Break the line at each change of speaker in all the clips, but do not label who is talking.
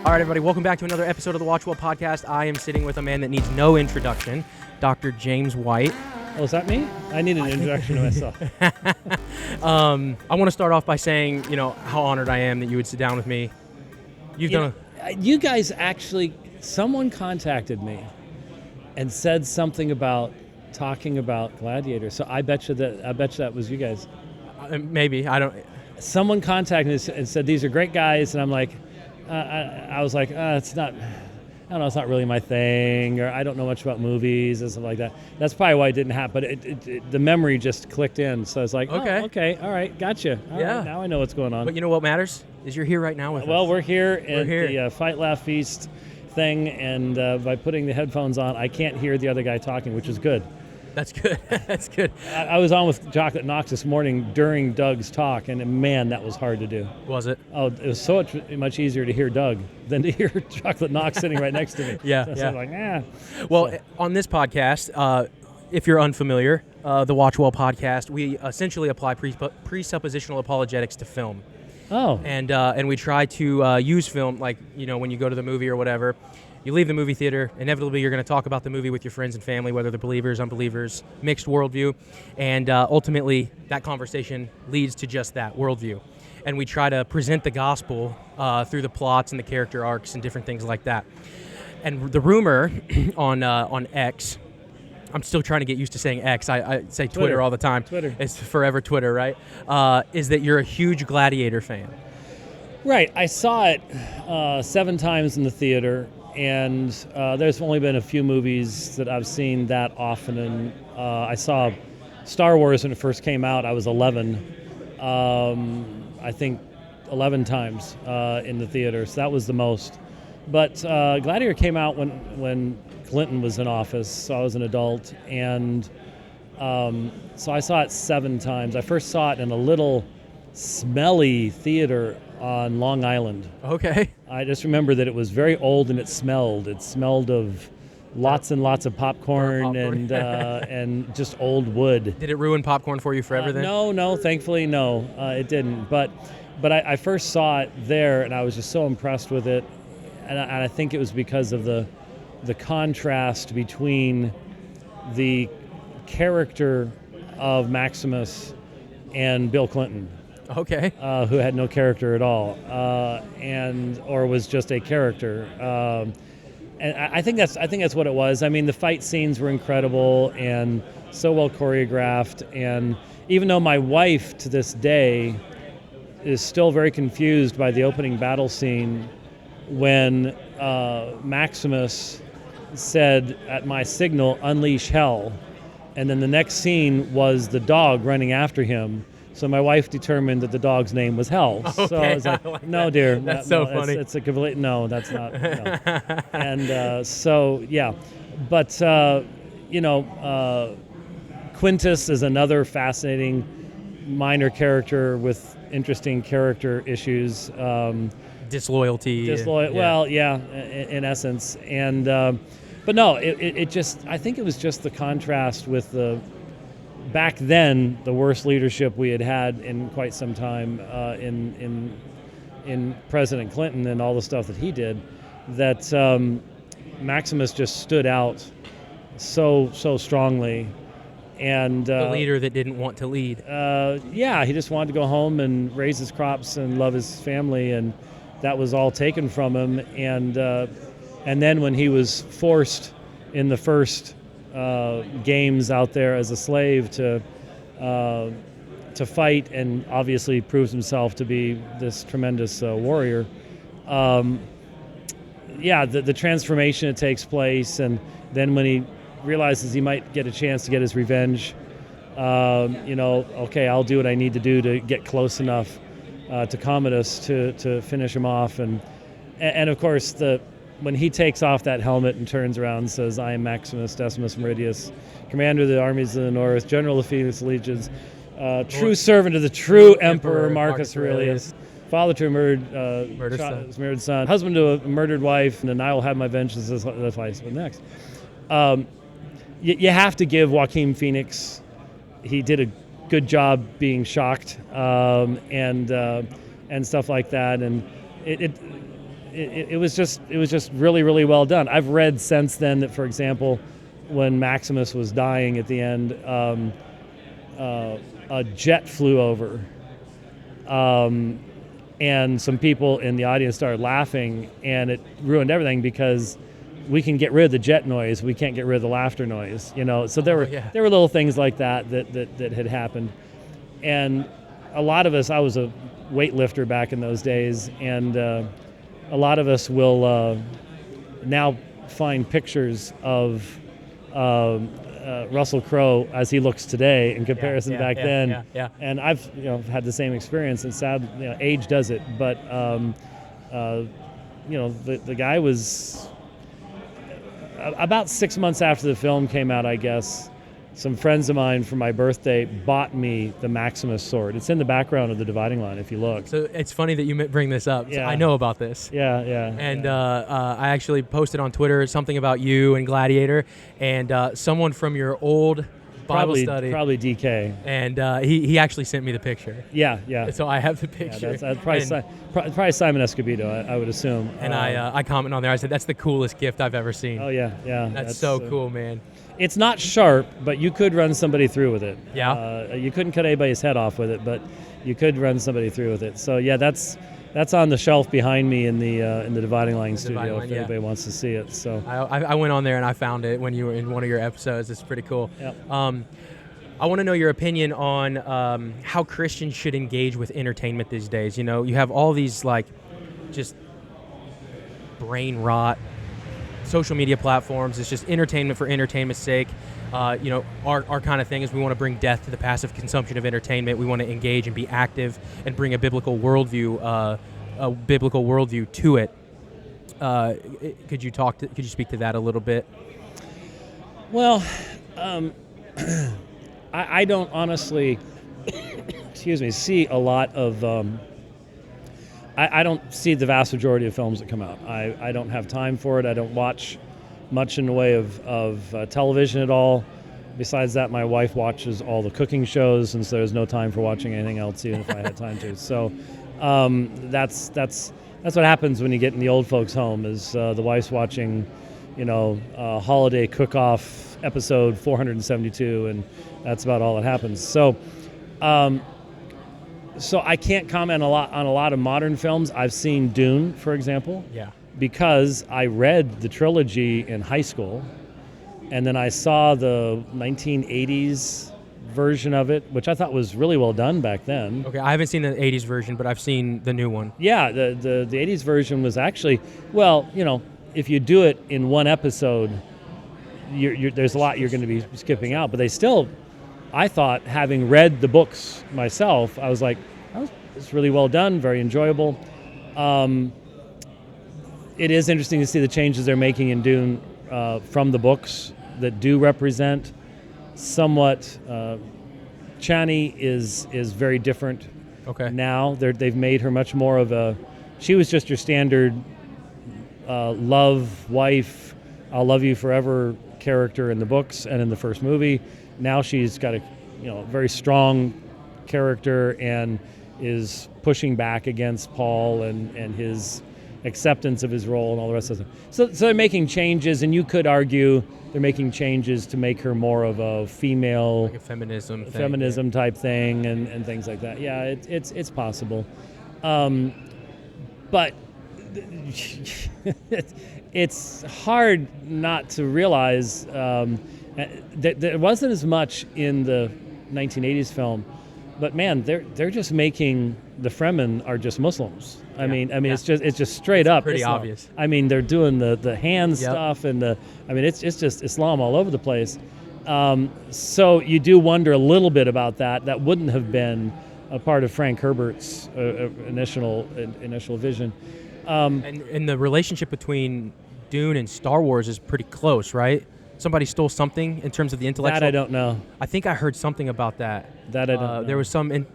All right, everybody, welcome back to another episode of the WatchWell Podcast. I am sitting with a man that needs no introduction, Dr. James White.
Oh, is that me? I need an introduction to myself.
I want to start off by saying, how honored I am that you would sit down with me.
You guys actually, someone contacted me and said something about talking about Gladiator. So I bet you that was you guys.
Maybe, I don't.
Someone contacted me and said, these are great guys. And I'm like, I was like, it's not, I don't know, it's not really my thing, or I don't know much about movies and stuff like that. That's probably why it didn't happen, but the memory just clicked in. So I was like, okay, all right, gotcha. All right, now I know what's going on.
But you know what matters? Is you're here right now with us.
Well, we're here at the Fight, Laugh, Feast thing, and by putting the headphones on, I can't hear the other guy talking, which is good.
That's good. That's good.
I was on with Chocolate Knox this morning during Doug's talk, and man, that was hard to do. Was it? Oh, it was so much easier to hear Doug than to hear Chocolate Knox sitting right next to me.
Yeah.
So I was like,
Well, on this podcast, if you're unfamiliar, the WatchWell Podcast, we essentially apply presuppositional apologetics to film.
Oh.
And we try to use film, like, when you go to the movie or whatever. You leave the movie theater, inevitably you're going to talk about the movie with your friends and family, whether they're believers, unbelievers, mixed worldview, and ultimately that conversation leads to just that, worldview. And we try to present the gospel through the plots and the character arcs and different things like that. And the rumor on X, I'm still trying to get used to saying X, I say Twitter all the time.
Twitter.
It's forever Twitter, right? Is that you're a huge Gladiator fan.
Right. I saw it 7 times in the theater. And there's only been a few movies that I've seen that often. And I saw Star Wars when it first came out. I was 11. I think 11 times in the theater. So that was the most. But Gladiator came out when Clinton was in office. So I was an adult. And so I saw it 7 times. I first saw it in a little smelly theater on Long Island.
Okay.
I just remember that it was very old and it smelled. It smelled of lots and lots of popcorn. And just old wood.
Did it ruin popcorn for you forever then?
No, thankfully no, it didn't. But I first saw it there and I was just so impressed with it. And I think it was because of the contrast between the character of Maximus and Bill Clinton.
Okay.
Who had no character at all, or was just a character, and I think that's what it was. I mean, the fight scenes were incredible and so well choreographed. And even though my wife to this day is still very confused by the opening battle scene when Maximus said, "At my signal, unleash hell," and then the next scene was the dog running after him. So my wife determined that the dog's name was Hell.
Okay,
so I was like no, dear.
That's so funny.
It's a complete, no, that's not. No. And so, yeah. But, Quintus is another fascinating minor character with interesting character issues.
Disloyalty.
Yeah. Well, yeah, in essence. And, but no, it just, I think it was just the contrast with back then, the worst leadership we had in quite some time in President Clinton and all the stuff that he did, that Maximus just stood out so strongly. And
the leader that didn't want to lead.
He just wanted to go home and raise his crops and love his family, and that was all taken from him. And then when he was forced in the first games out there as a slave to fight, and obviously proves himself to be this tremendous warrior. The transformation that takes place, and then when he realizes he might get a chance to get his revenge, okay, I'll do what I need to do to get close enough to Commodus to finish him off, and of course when he takes off that helmet and turns around and says, "I am Maximus Decimus Meridius, commander of the armies of the north, general of the Phoenix legions, true servant of the true emperor Marcus Aurelius, father to a murdered son, husband to a murdered wife, and then I will have my vengeance." That's what next. You have to give Joaquin Phoenix, he did a good job being shocked and stuff like that, and it was just really, really well done. I've read since then that, for example, when Maximus was dying at the end, a jet flew over, and some people in the audience started laughing, and it ruined everything because we can get rid of the jet noise, we can't get rid of the laughter noise, So there were little things like that had happened, and a lot of us. I was a weightlifter back in those days, and a lot of us will now find pictures of Russell Crowe as he looks today in comparison back then. And I've had the same experience, and sad, age does it. But the guy was about 6 months after the film came out, I guess. Some friends of mine for my birthday bought me the Maximus sword. It's in the background of The Dividing Line if you look.
So it's funny that you bring this up.
Yeah.
I know about this.
Yeah.
And I actually posted on Twitter something about you and Gladiator, and someone from your old Bible study.
Probably DK.
And he actually sent me the picture.
Yeah.
So I have the picture.
Yeah, that's probably Simon Escobedo, I would assume.
And I commented on there. I said, that's the coolest gift I've ever seen.
Oh, yeah.
That's so cool, man.
It's not sharp, but you could run somebody through with it.
Yeah.
You couldn't cut anybody's head off with it, but you could run somebody through with it. So yeah, that's on the shelf behind me in the Dividing Line studio if anybody wants to see it. So
I went on there and I found it when you were in one of your episodes. It's pretty cool.
Yep.
I want to know your opinion on how Christians should engage with entertainment these days. You have all these just brain rot social media platforms. It's just entertainment for entertainment's sake. Our kind of thing is we want to bring death to the passive consumption of entertainment. We want to engage and be active and bring a biblical worldview to it. Could you speak to that a little bit?
Well, I don't honestly, see a lot of. I don't see the vast majority of films that come out. I don't have time for it. I don't watch much in the way of television at all. Besides that, my wife watches all the cooking shows, and so there's no time for watching anything else, even if I had time to. So that's what happens when you get in the old folks' home. Is the wife's watching, holiday cook-off episode 472, and that's about all that happens. So I can't comment on a lot of modern films. I've seen Dune, for example.
Yeah.
Because I read the trilogy in high school, and then I saw the 1980s version of it, which I thought was really well done back then.
Okay, I haven't seen the 80s version, but I've seen the new one.
Yeah, the 80s version was actually, if you do it in one episode, there's a lot you're going to be skipping out, but they still... I thought, having read the books myself, I was like, it's really well done, very enjoyable. It is interesting to see the changes they're making in Dune from the books that do represent somewhat. Chani is very different now. They've made her much more of a... She was just your standard love, wife, I'll love you forever character in the books and in the first movie. Now she's got a very strong character and is pushing back against Paul and his acceptance of his role and all the rest of it. So they're making changes, and you could argue they're making changes to make her more of a female,
like a feminism
type thing and things like that. Yeah, it's possible, but it's hard not to realize. There wasn't as much in the 1980s film, but man, they're just making the Fremen are just Muslims. I mean, it's just straight up.
Pretty
Islam.
obvious.
I mean, they're doing the hand stuff and it's just Islam all over the place. So you do wonder a little bit about that. That wouldn't have been a part of Frank Herbert's initial vision.
And the relationship between Dune and Star Wars is pretty close, right? Somebody stole something in terms of the intellectual...
That I don't know.
I think I heard something about that.
That I don't know.
There was some...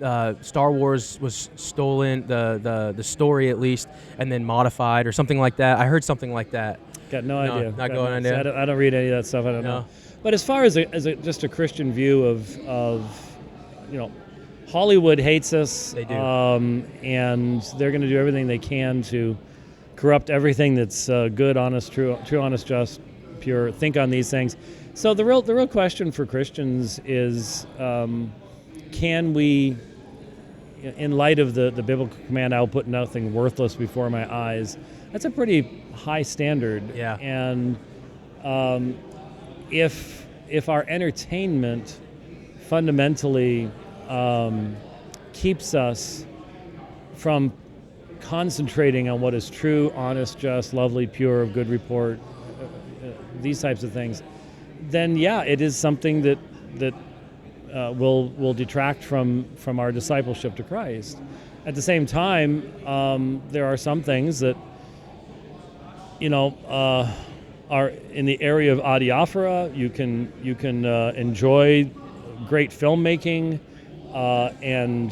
Star Wars was stolen, the story at least, and then modified or something like that. I heard something like that.
Got no idea.
Not going on there.
I don't read any of that stuff. I don't know. But as far as just a Christian view of Hollywood hates us.
They do.
And they're going to do everything they can to corrupt everything that's good, honest, true, honest, just, pure. Think on these things. So the real question for Christians is, can we, in light of the biblical command, "I will put nothing worthless before my eyes," that's a pretty high standard.
Yeah.
And if our entertainment fundamentally keeps us from concentrating on what is true, honest, just, lovely, pure, of good report, these types of things, then yeah, it is something that will detract from our discipleship to Christ. At the same time, there are some things that are in the area of adiaphora. You can enjoy great filmmaking and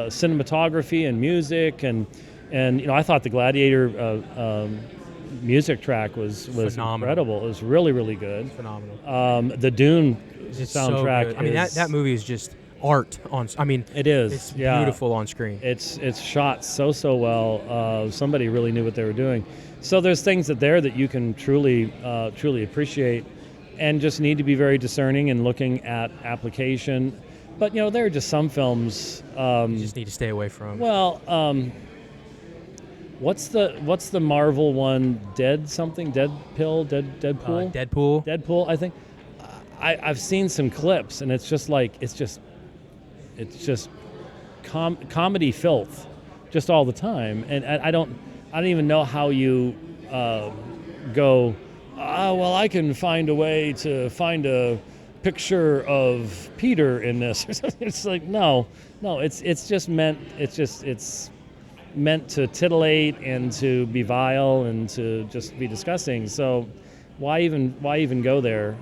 cinematography and music, and I thought the Gladiator music track was incredible. It was really, really good.
Phenomenal.
The Dune
It's
soundtrack.
So good. I mean, that movie is just art on. I mean,
it is.
It's beautiful on screen.
It's shot so well. Somebody really knew what they were doing. So there's things that you can truly appreciate, and just need to be very discerning in looking at application. But there are just some films
you just need to stay away from.
Well, what's the Marvel one? Deadpool. Deadpool. I think I've seen some clips, and it's just comedy filth, just all the time. And I don't even know how you go. Well, I can find a way to find a picture of Peter in this. It's like no, it's meant to titillate and to be vile and to just be disgusting. So why even go there,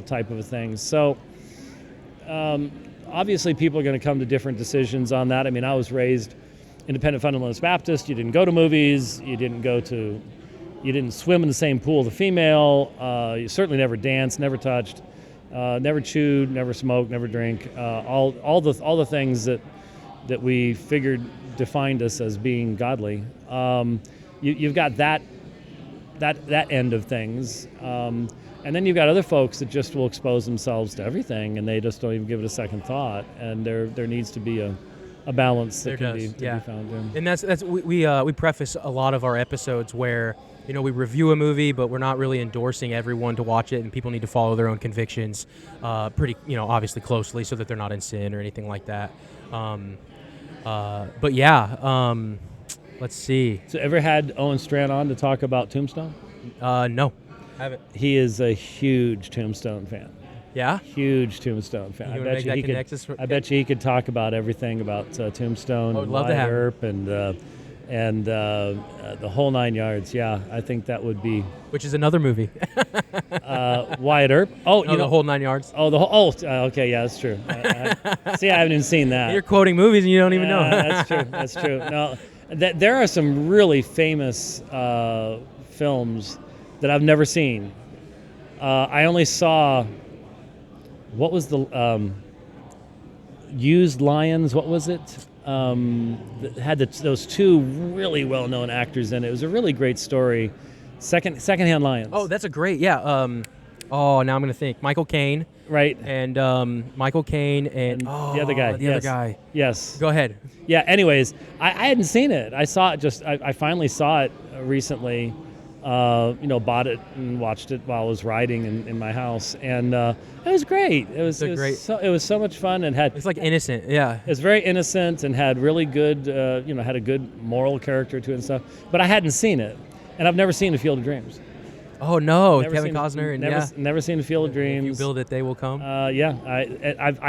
type of a thing. So obviously people are going to come to different decisions on that. I mean, I was raised independent fundamentalist Baptist. You didn't go to movies. You didn't swim in the same pool as a female. You certainly never danced, never touched, never chewed, never smoked, never drank. All the things that we figured defined us as being godly. You've got that end of things, and then you've got other folks that just will expose themselves to everything, and they just don't even give it a second thought. And there needs to be a balance that can be found in.
And that's we preface a lot of our episodes where we review a movie, but we're not really endorsing everyone to watch it, and people need to follow their own convictions pretty obviously closely, so that they're not in sin or anything like that. But yeah, let's see.
So ever had Owen Strand on to talk about Tombstone?
No, I haven't.
He is a huge Tombstone fan.
Yeah?
Huge Tombstone fan.
I
bet you he could talk about everything about Tombstone and Wyatt Earp and the whole 9 yards. Yeah, I think that would be.
Which is another movie.
Wyatt Earp. Oh,
the whole 9 yards.
Oh, the whole. Okay, yeah, that's true. See, I haven't even seen that.
You're quoting movies and you don't even know.
That's true. That's true. No, there are some really famous films that I've never seen. I only saw. What was the Used Lions? What was it? That had those two really well-known actors in it. It was a really great story. Secondhand Lions.
Oh, that's a great, yeah. Now I'm going to think. Michael Caine.
Right.
And Michael Caine and
the other guy.
The other guy.
Yes.
Go ahead.
Yeah, anyways, I hadn't seen it. I saw it I finally saw it recently. Bought it and watched it while I was riding in my house, and it was great. It was so much fun, and
it's like innocent, yeah.
It's very innocent and had really good, had a good moral character to it and stuff. But I hadn't seen it, and I've never seen A Field of Dreams.
Oh no, Kevin Costner, and
never seen A Field of Dreams.
If you build it, they will come.
I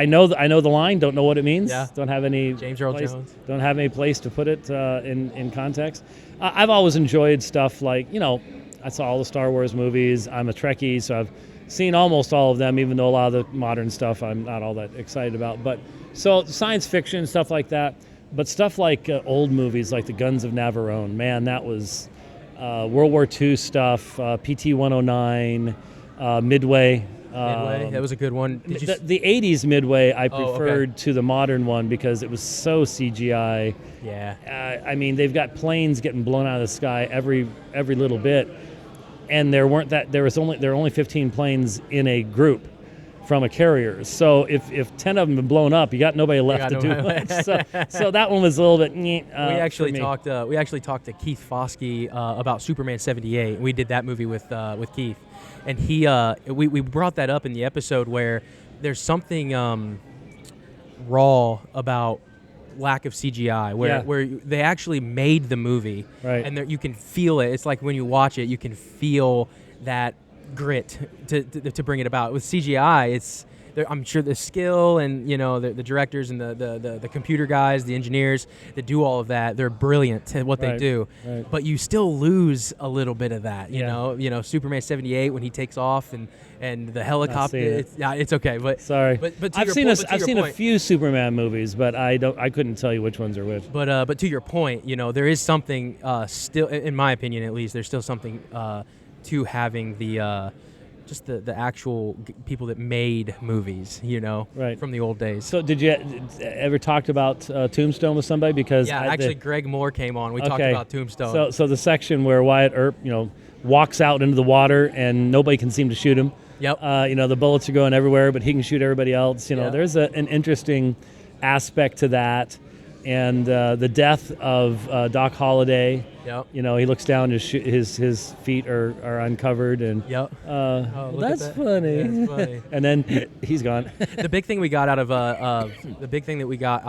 know the line. Don't know what it means.
Yeah.
Don't have any
James Earl Jones.
Don't have any place to put it in context. I've always enjoyed stuff like I saw all the Star Wars movies. I'm a Trekkie, so I've seen almost all of them, even though a lot of the modern stuff I'm not all that excited about. But so science fiction, stuff like that. But stuff like old movies like The Guns of Navarone, man, that was World War II stuff, PT-109, Midway,
Midway, that was a good one. Did you
The 80s Midway I
Oh, okay.
preferred to the modern one because it was so CGI.
Yeah.
I mean, they've got planes getting blown out of the sky every little bit, and there were only 15 planes in a group from a carrier. So if 10 of them have blown up, you got nobody left to do it. So that one was a little bit.
We actually talked to Keith Foskey about Superman 78. We did that movie with Keith, and we brought that up in the episode where there's something raw about lack of CGI, where they actually made the movie,
right,
and you can feel it. It's like when you watch it, you can feel that grit to bring it about. With CGI, I'm sure the skill and the directors and the computer guys, the engineers that do all of that, they're brilliant at what they do.
Right.
But you still lose a little bit of that. You know, Superman 78 when he takes off and the helicopter. It's okay, but
sorry.
But
I've seen a few Superman movies, but I couldn't tell you which ones are which.
But to your point, there is something still, in my opinion at least, there's still something to having the just the actual people that made movies,
right,
from the old days.
So did you ever talked about Tombstone with somebody? Because
actually Greg Moore came on. We talked about Tombstone.
So the section where Wyatt Earp, walks out into the water and nobody can seem to shoot him.
Yep.
The bullets are going everywhere, but he can shoot everybody else. There's an interesting aspect to that. And the death of Doc Holliday.
Yep.
He looks down, his feet are uncovered, and
yep.
That's funny.
Yeah, it's funny.
And then he's gone.
The big thing we got out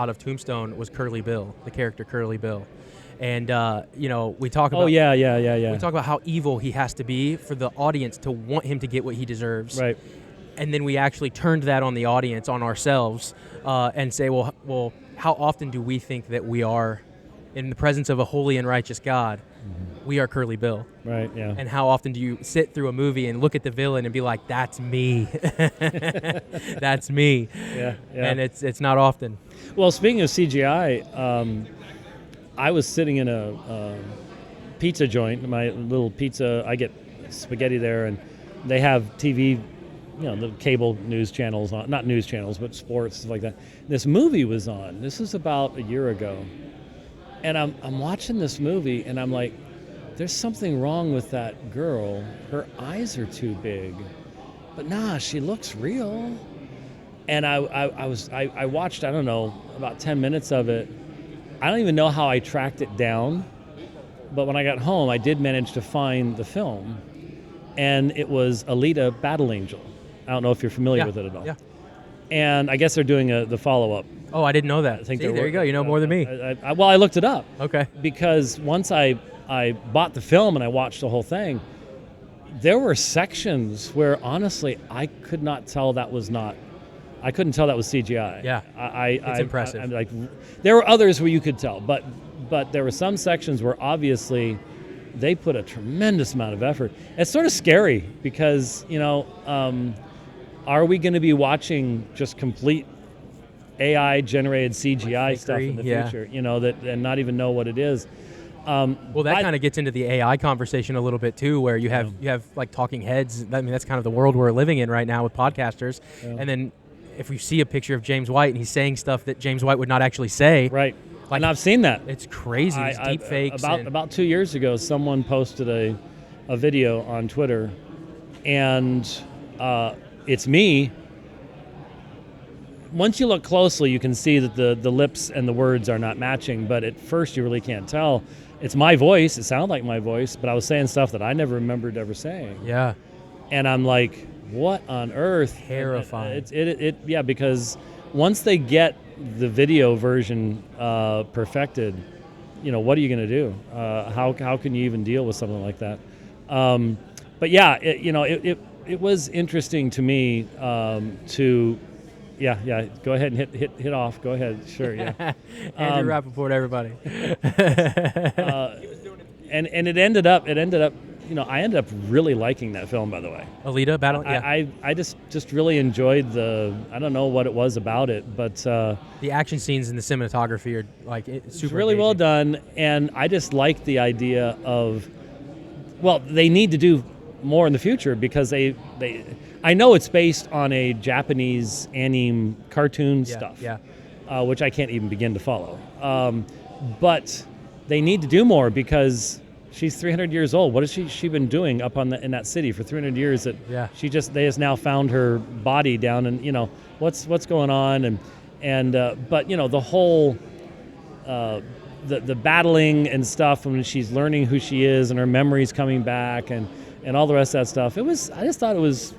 of Tombstone was Curly Bill, the character Curly Bill, and we talk about.
Oh yeah.
We talk about how evil he has to be for the audience to want him to get what he deserves.
Right.
And then we actually turned that on the audience, on ourselves, and say, well, how often do we think that we are, in the presence of a holy and righteous God, we are Curly Bill?
Right, yeah.
And how often do you sit through a movie and look at the villain and be like, that's me. That's me.
Yeah.
And it's not often.
Well, speaking of CGI, I was sitting in a pizza joint, my little pizza, I get spaghetti there, and they have TV, the cable news channels on, not news channels, but sports, stuff like that. This movie was on. This is about a year ago. And I'm watching this movie, and I'm like, there's something wrong with that girl. Her eyes are too big. But nah, she looks real. And I watched, I don't know, about 10 minutes of it. I don't even know how I tracked it down. But when I got home, I did manage to find the film. And it was Alita, Battle Angel. I don't know if you're familiar with it at all.
Yeah.
And I guess they're doing the follow-up.
Oh, I didn't know that.
There
you go. You know more than me.
I looked it up.
Okay.
Because once I bought the film and I watched the whole thing, there were sections where honestly I could not tell that was I couldn't tell that was CGI.
Yeah. It's impressive.
I'm like, there were others where you could tell, but there were some sections where obviously they put a tremendous amount of effort. It's sort of scary because are we going to be watching just complete AI-generated CGI stuff in the future? And not even know what it is.
Well, that kind of gets into the AI conversation a little bit too, where you have like talking heads. I mean, that's kind of the world we're living in right now with podcasters. Yeah. And then if we see a picture of James White and he's saying stuff that James White would not actually say,
right? And I've seen that.
It's crazy. It's deepfakes.
About 2 years ago, someone posted a video on Twitter, and it's me. Once you look closely, you can see that the lips and the words are not matching, but at first you really can't tell. It's my voice. It sounded like my voice, but I was saying stuff that I never remembered ever saying.
Yeah.
And I'm like, what on earth?
Terrifying.
Yeah, because once they get the video version perfected, what are you going to do? How can you even deal with something like that? But yeah, it was interesting to me to. Yeah. Go ahead and hit off. Go ahead. Sure. Yeah.
Andrew Rappaport, everybody.
And it ended up. I ended up really liking that film. By the way,
Alita Battle. Yeah.
I just really enjoyed I don't know what it was about it, but
the action scenes and the cinematography are like super
really
amazing.
Well done, and I just liked the idea of. Well, they need to do more in the future because I know it's based on a Japanese anime cartoon stuff, which I can't even begin to follow. But they need to do more because she's 300 years old. What has she been doing up in that city for 300 years? That they just now found her body down, and what's going on, but the whole the battling and stuff when she's learning who she is and her memories coming back and all the rest of that stuff. I just thought it was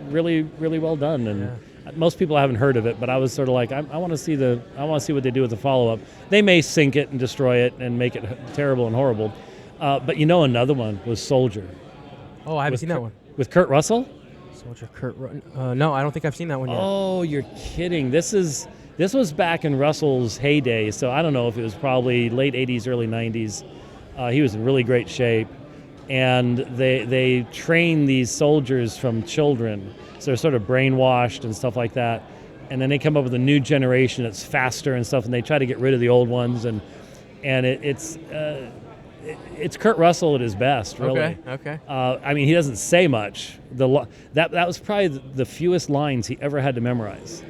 really really well done, and most people haven't heard of it, but I was sort of like, I want to see what they do with the follow-up. They may sink it and destroy it and make it terrible and horrible. But another one was Soldier.
Oh, I haven't seen that one.
With Kurt Russell?
Soldier no, I don't think I've seen that one yet.
Oh, you're kidding. This was back in Russell's heyday, so I don't know if it was probably late 80s, early 90s. He was in really great shape. And they train these soldiers from children, so they're sort of brainwashed and stuff like that. And then they come up with a new generation that's faster and stuff, and they try to get rid of the old ones. And it's Kurt Russell at his best, really.
Okay.
I mean, he doesn't say much. That was probably the fewest lines he ever had to memorize.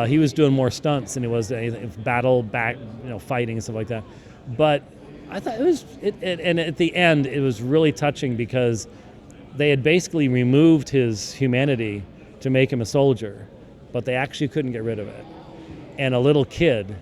He was doing more stunts than he was fighting and stuff like that. But I thought and at the end it was really touching because they had basically removed his humanity to make him a soldier, but they actually couldn't get rid of it. And a little kid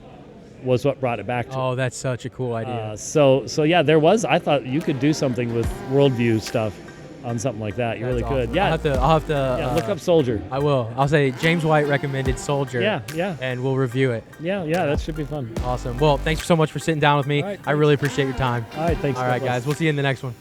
was what brought it back to him.
Oh, that's such a cool idea.
So I thought you could do something with worldview stuff on something like that. You really could.
Awesome.
Yeah.
I'll have to
look up Soldier.
I will. I'll say James White recommended Soldier.
Yeah.
And we'll review it.
Yeah, that should be fun.
Awesome. Well, thanks so much for sitting down with me.
All right,
I really appreciate your time.
All right, thanks.
All right, guys. We'll see you in the next one.